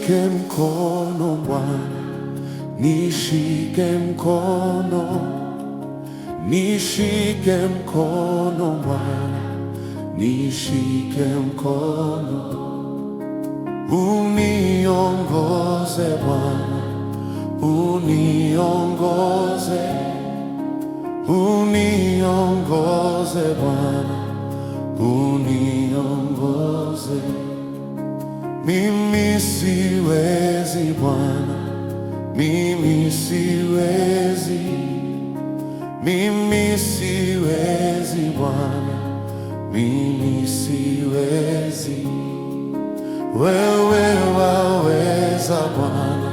Nishike mkono Bwana, nishike mkono, nishike mkono Bwana, nishike mkono, uniongoze Bwana, uniongoze, uniongoze Bwana, uniongoze. Mimi siwezi Bwana, mimi siwezi, mimi siwezi Bwana, mimi siwezi. Wewe waweza Bwana,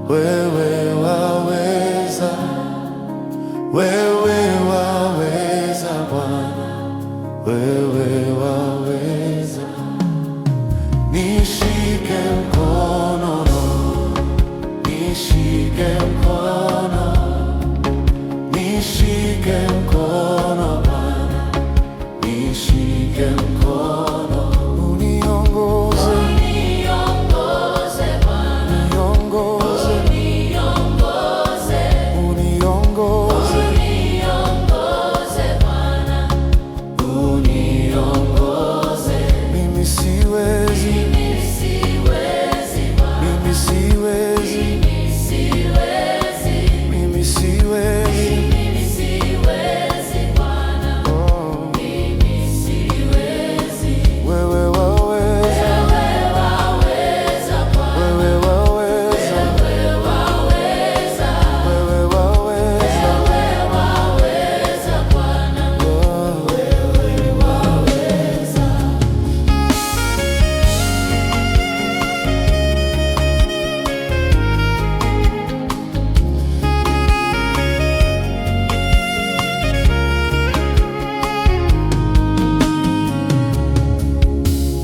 wewe waweza, wewe waweza Bwana, wewe waweza. Nishike mkono, nishike mkono, nishike mkono Bwana, nishike mkono, uniongoze, uniongoze Bwana, uniongoze, uniongoze, uniongoze, uniongoze Bwana, uniongoze. Mimi siwezi,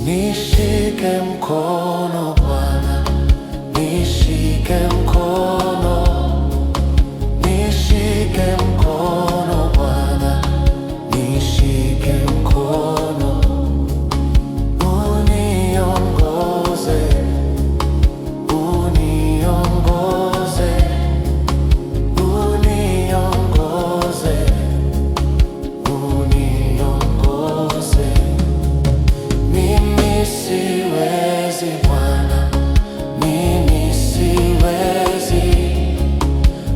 nishike mkono Bwana, nishike mkono, nishike mkono Bwana, nishike mkono, uniongoze, uniongoze, uniongoze, uniongoze. Mimi siwezi Bwana, mimi siwezi,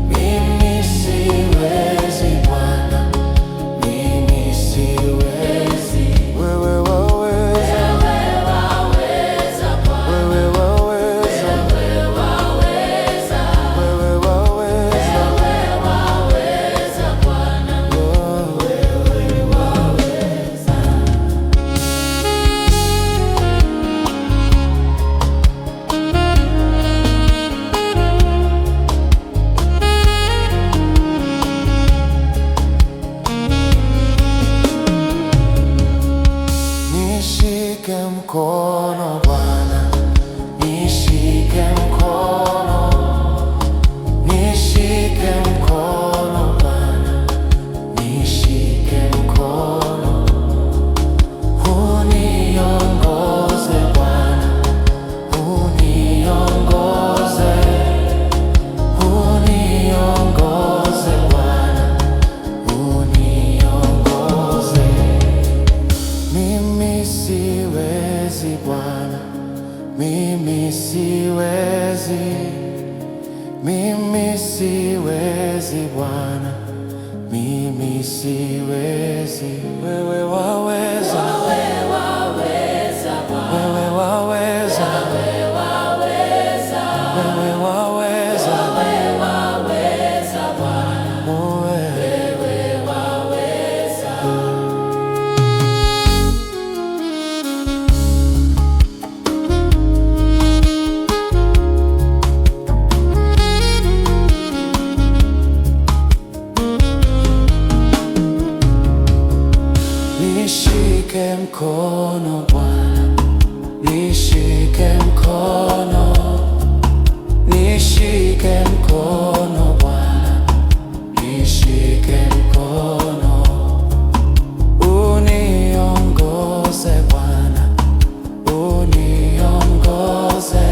mimi siwezi Bwana, mimi siwezi. Wewe waweza, wewe waweza Bwana, wewe waweza, wewe waweza, wewe waweza, wewe waweza Bwana, wewe waweza. Nishike mkono Bwana, nishike mkono, nishike mkono Bwana, nishike mkono, uniongoze Bwana, uniongoze, uniongoze Bwana, uniongoze. Mimi siwezi Bwana, mimi siwezi, mimi siwezi Bwana, mimi siwezi. Wewe waweza, wewe waweza Bwana, wewe waweza, wewe waweza, wewe waweza, wewe waweza Bwana, wewe waweza. Nishike mkono Bwana, nishike mkono, nishike mkono Bwana, nishike mkono, uniongoze Bwana, uniongoze,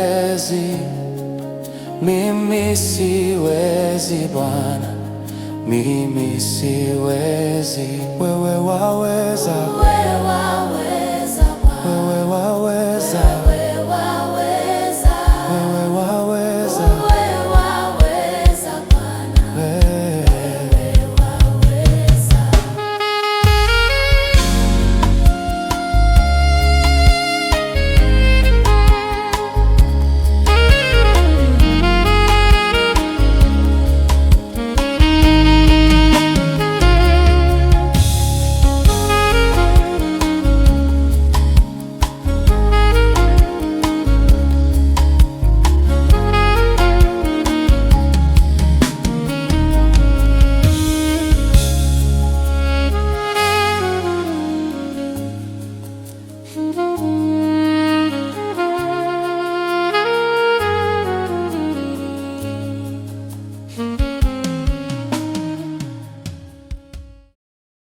siwezi, mimi siwezi Bwana, mimi siwezi. Wewe waweza, wewe waweza Bwana, wewe waweza.